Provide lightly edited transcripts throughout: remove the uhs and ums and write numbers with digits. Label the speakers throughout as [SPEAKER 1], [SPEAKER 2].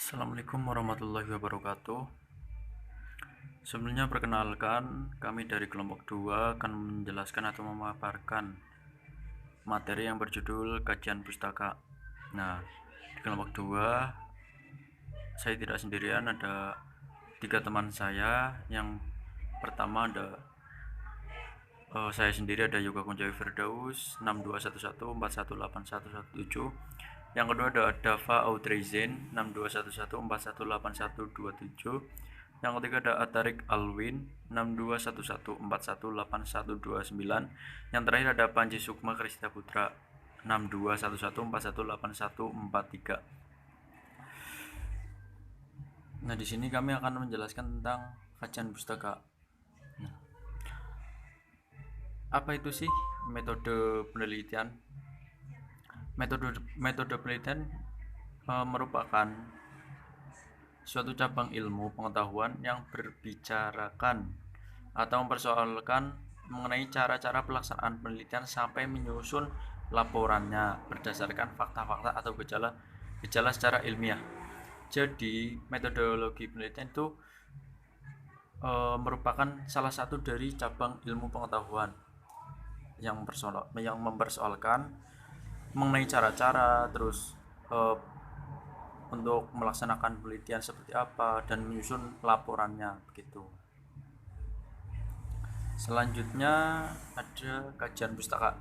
[SPEAKER 1] Assalamualaikum warahmatullahi wabarakatuh. Sebelumnya perkenalkan, kami dari kelompok 2 akan menjelaskan atau memaparkan materi yang berjudul kajian pustaka. Nah, di kelompok 2 saya tidak sendirian, ada 3 teman saya. Yang pertama ada saya sendiri, ada Yoga Kunjawi Firdaus 6211418117. Yang kedua ada Dava Audreyzen 6211418127. Yang ketiga ada Atarik Alwin 6211418129. Yang terakhir ada Panji Sukma Krista Putra 6211418143. Nah, di sini kami akan menjelaskan tentang kajian pustaka. Nah, apa itu sih metode penelitian? Metode penelitian merupakan suatu cabang ilmu pengetahuan yang berbicarakan atau mempersoalkan mengenai cara-cara pelaksanaan penelitian sampai menyusun laporannya berdasarkan fakta-fakta atau gejala secara ilmiah. Jadi metodologi penelitian itu merupakan salah satu dari cabang ilmu pengetahuan yang mempersoalkan mengenai cara-cara, terus untuk melaksanakan penelitian seperti apa dan menyusun laporannya begitu. Selanjutnya ada kajian pustaka.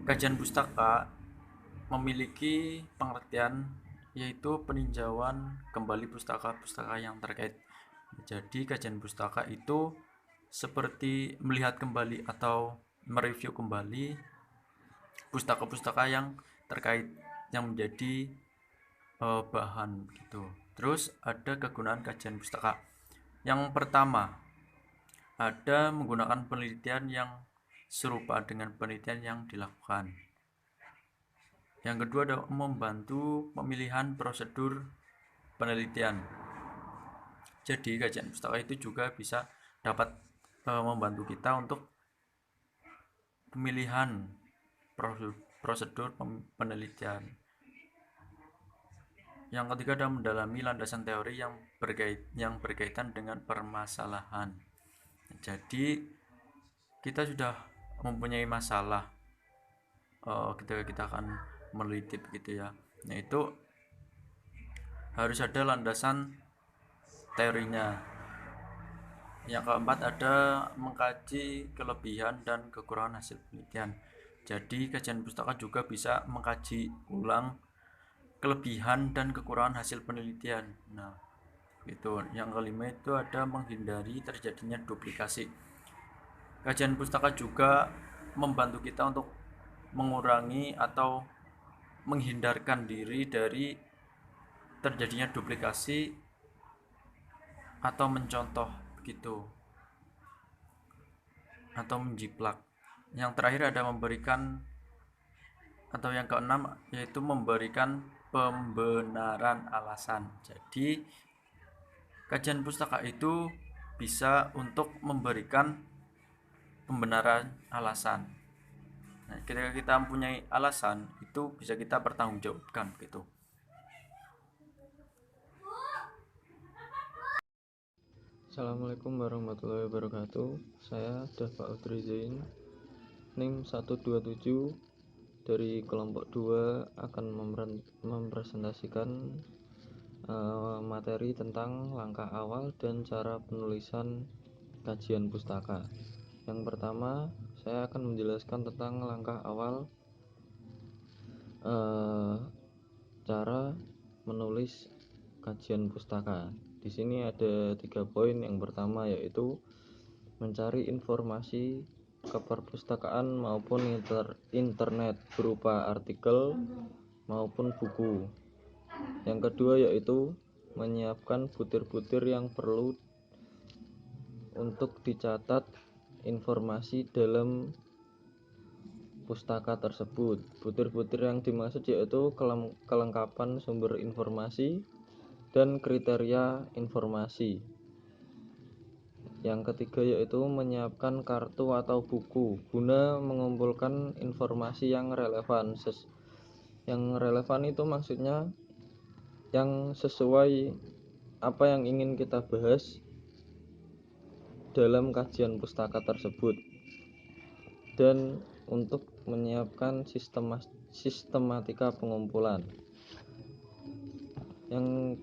[SPEAKER 1] Kajian pustaka memiliki pengertian yaitu peninjauan kembali pustaka-pustaka yang terkait. Jadi kajian pustaka itu seperti melihat kembali atau mereview kembali pustaka-pustaka yang terkait yang menjadi bahan gitu. Terus ada kegunaan kajian pustaka. Yang pertama, ada menggunakan penelitian yang serupa dengan penelitian yang dilakukan. Yang kedua ada membantu pemilihan prosedur penelitian. Jadi kajian pustaka itu juga bisa dapat membantu kita untuk pemilihan prosedur penelitian. Yang ketiga adalah mendalami landasan teori yang berkaitan dengan permasalahan. Jadi kita sudah mempunyai masalah ketika kita akan meneliti begitu ya. Nah, itu harus ada landasan teorinya. Yang keempat ada mengkaji kelebihan dan kekurangan hasil penelitian. Jadi kajian pustaka juga bisa mengkaji ulang kelebihan dan kekurangan hasil penelitian. Nah, itu. Yang kelima itu ada menghindari terjadinya duplikasi. Kajian pustaka juga membantu kita untuk mengurangi atau menghindarkan diri dari terjadinya duplikasi atau mencontoh begitu, atau menjiplak. Yang terakhir ada memberikan, atau yang keenam yaitu memberikan pembenaran alasan. Jadi kajian pustaka itu bisa untuk memberikan pembenaran alasan. Nah, ketika kita mempunyai alasan, itu bisa kita pertanggungjawabkan gitu.
[SPEAKER 2] Assalamualaikum warahmatullahi wabarakatuh. Saya Dava Audreyzen NIM 127 dari kelompok 2 akan mempresentasikan materi tentang langkah awal dan cara penulisan kajian pustaka. Yang pertama, saya akan menjelaskan tentang langkah awal cara menulis kajian pustaka. Di sini ada 3 poin. Yang pertama yaitu mencari informasi ke perpustakaan maupun internet berupa artikel maupun buku. Yang kedua yaitu menyiapkan butir-butir yang perlu untuk dicatat informasi dalam pustaka tersebut. Butir-butir yang dimaksud yaitu kelengkapan sumber informasi dan kriteria informasi. Yang ketiga yaitu menyiapkan kartu atau buku guna mengumpulkan informasi yang relevan. Yang relevan itu maksudnya yang sesuai apa yang ingin kita bahas dalam kajian pustaka tersebut, dan untuk menyiapkan sistematika pengumpulan. Yang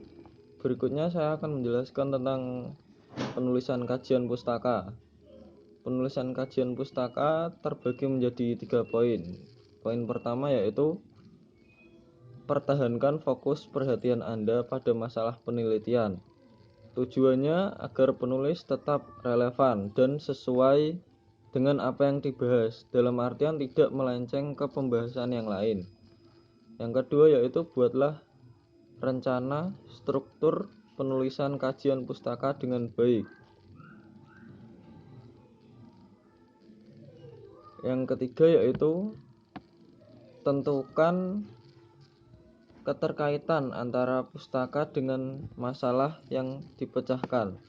[SPEAKER 2] berikutnya saya akan menjelaskan tentang penulisan kajian pustaka. Penulisan kajian pustaka terbagi menjadi 3 poin. Poin pertama yaitu pertahankan fokus perhatian Anda pada masalah penelitian. Tujuannya agar penulis tetap relevan dan sesuai dengan apa yang dibahas, dalam artian tidak melenceng ke pembahasan yang lain. Yang kedua yaitu buatlah rencana struktur penulisan kajian pustaka dengan baik. Yang ketiga yaitu tentukan keterkaitan antara pustaka dengan masalah yang dipecahkan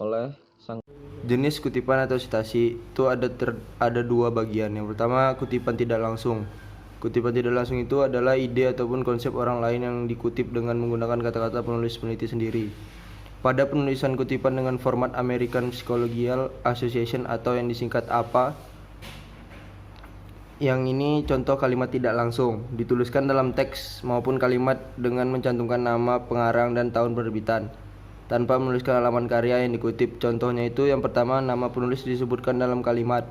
[SPEAKER 2] oleh sang.
[SPEAKER 3] Jenis kutipan atau citasi itu ada dua bagian. Yang pertama, kutipan tidak langsung. Kutipan tidak langsung itu adalah ide ataupun konsep orang lain yang dikutip dengan menggunakan kata-kata penulis peneliti sendiri. Pada penulisan kutipan dengan format American Psychological Association atau yang disingkat APA, yang ini contoh kalimat tidak langsung, dituliskan dalam teks maupun kalimat dengan mencantumkan nama pengarang dan tahun penerbitan, tanpa menuliskan halaman karya yang dikutip. Contohnya itu yang pertama, nama penulis disebutkan dalam kalimat,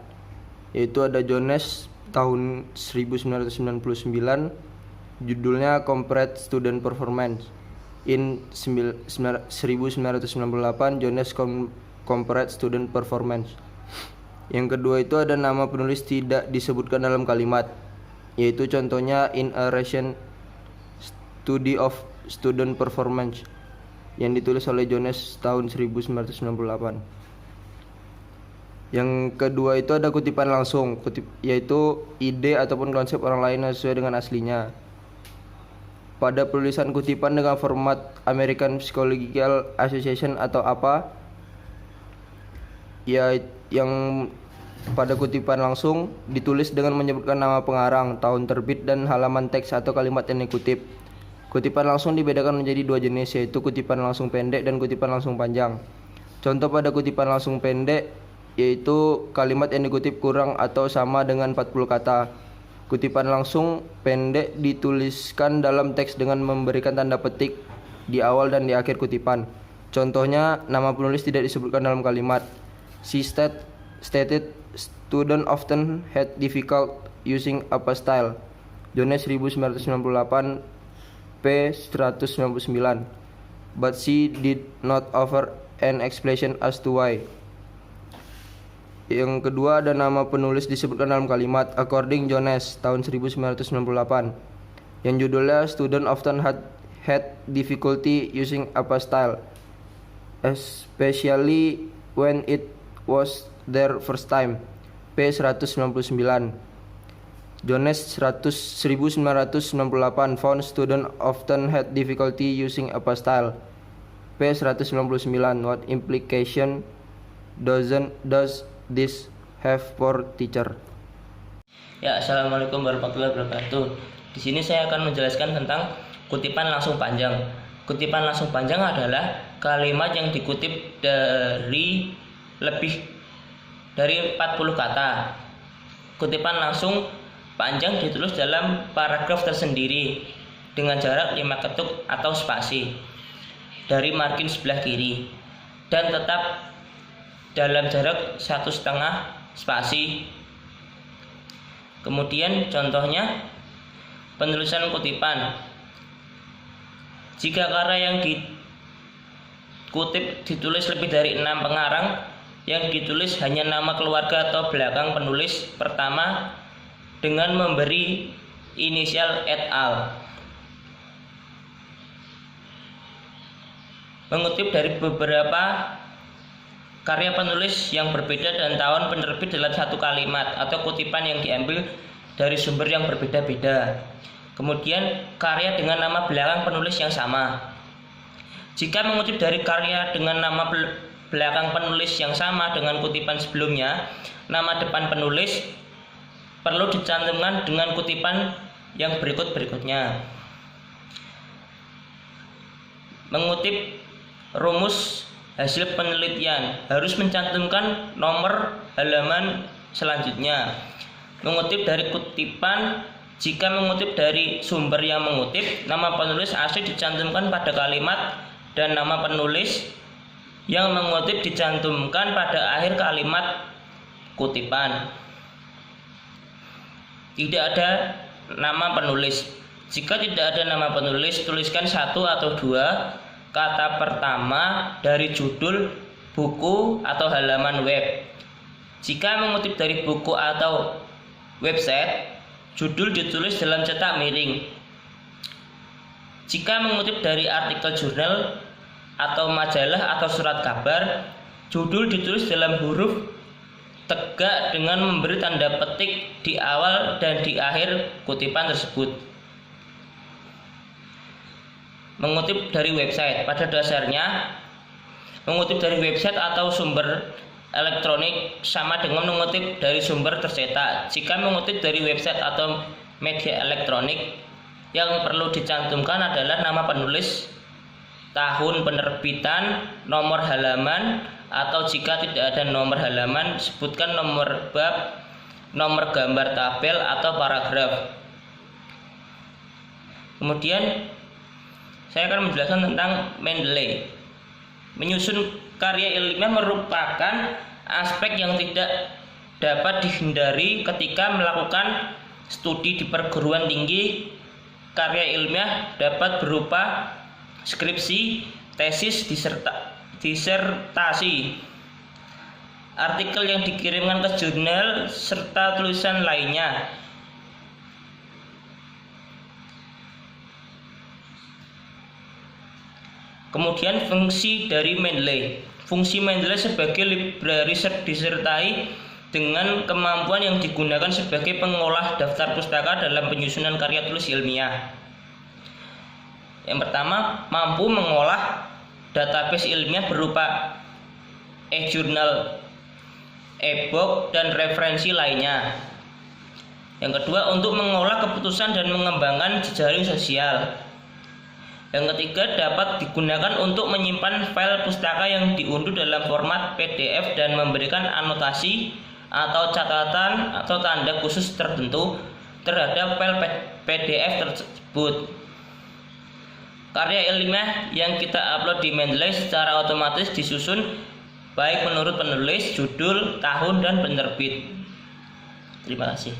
[SPEAKER 3] yaitu ada Jones tahun 1999, judulnya Compared Student Performance. In 1998, Jones Compared Student Performance. Yang kedua itu ada nama penulis tidak disebutkan dalam kalimat, yaitu contohnya In a Recent Study of Student Performance, yang ditulis oleh Jones tahun 1998. Yang kedua itu ada kutipan langsung, yaitu ide ataupun konsep orang lain yang sesuai dengan aslinya. Pada penulisan kutipan dengan format American Psychological Association atau apa, ya yang pada kutipan langsung ditulis dengan menyebutkan nama pengarang, tahun terbit, dan halaman teks atau kalimat yang dikutip. Kutipan langsung dibedakan menjadi dua jenis, yaitu kutipan langsung pendek dan kutipan langsung panjang. Contoh pada kutipan langsung pendek yaitu kalimat yang dikutip kurang atau sama dengan 40 kata. Kutipan langsung pendek dituliskan dalam teks dengan memberikan tanda petik di awal dan di akhir kutipan. Contohnya, nama penulis tidak disebutkan dalam kalimat. She stated students often had difficult using APA style. Jones 1998, p. 199. But she did not offer an explanation as to why. Yang kedua ada nama penulis disebutkan dalam kalimat, according Jones tahun 1998, yang judulnya Student often had difficulty using APA style, especially when it was their first time. P. 199. Jones 1998 found student often had difficulty using APA style. P. 199. What implication does this have for teacher?
[SPEAKER 4] Ya, assalamualaikum warahmatullahi wabarakatuh. Di sini saya akan menjelaskan tentang kutipan langsung panjang. Kutipan langsung panjang adalah kalimat yang dikutip dari lebih dari 40 kata. Kutipan langsung panjang ditulis dalam paragraf tersendiri dengan jarak 5 ketuk atau spasi dari margin sebelah kiri dan tetap dalam jarak 1,5 spasi. Kemudian contohnya penulisan kutipan. Jika karya yang dikutip ditulis lebih dari 6 pengarang, yang ditulis hanya nama keluarga atau belakang penulis pertama dengan memberi inisial et al. Mengutip dari beberapa karya penulis yang berbeda dan tahun penerbit dalam satu kalimat atau kutipan yang diambil dari sumber yang berbeda-beda. Kemudian karya dengan nama belakang penulis yang sama. Jika mengutip dari karya dengan nama belakang penulis yang sama dengan kutipan sebelumnya, nama depan penulis perlu dicantumkan dengan kutipan yang berikutnya. mengutip rumus hasil penelitian harus mencantumkan nomor halaman selanjutnya. Mengutip dari kutipan, jika mengutip dari sumber yang mengutip, nama penulis asli dicantumkan pada kalimat dan nama penulis yang mengutip dicantumkan pada akhir kalimat kutipan. Tidak ada nama penulis. Jika tidak ada nama penulis, tuliskan 1 atau 2 kata pertama dari judul buku atau halaman web. Jika mengutip dari buku atau website, judul ditulis dalam cetak miring. Jika mengutip dari artikel jurnal atau majalah atau surat kabar, judul ditulis dalam huruf tegak dengan memberi tanda petik di awal dan di akhir kutipan tersebut. Mengutip dari website, pada dasarnya mengutip dari website atau sumber elektronik sama dengan mengutip dari sumber tercetak. Jika mengutip dari website atau media elektronik, yang perlu dicantumkan adalah nama penulis, tahun penerbitan, nomor halaman, atau jika tidak ada nomor halaman, sebutkan nomor bab, nomor gambar tabel atau paragraf. Kemudian saya akan menjelaskan tentang Mendeley. Menyusun karya ilmiah merupakan aspek yang tidak dapat dihindari ketika melakukan studi di perguruan tinggi. Karya ilmiah dapat berupa skripsi, tesis, disertasi, artikel yang dikirimkan ke jurnal, serta tulisan lainnya. Kemudian fungsi dari Mendeley. Fungsi Mendeley sebagai libraris disertai dengan kemampuan yang digunakan sebagai pengolah daftar pustaka dalam penyusunan karya tulis ilmiah. Yang pertama, mampu mengolah database ilmiah berupa e-jurnal, e-book, dan referensi lainnya. Yang kedua, untuk mengolah keputusan dan mengembangkan jejaring sosial. Yang ketiga, dapat digunakan untuk menyimpan file pustaka yang diunduh dalam format PDF dan memberikan anotasi atau catatan atau tanda khusus tertentu terhadap file PDF tersebut. Karya ilmiah yang kita upload di Mendeley secara otomatis disusun baik menurut penulis, judul, tahun, dan penerbit. Terima kasih.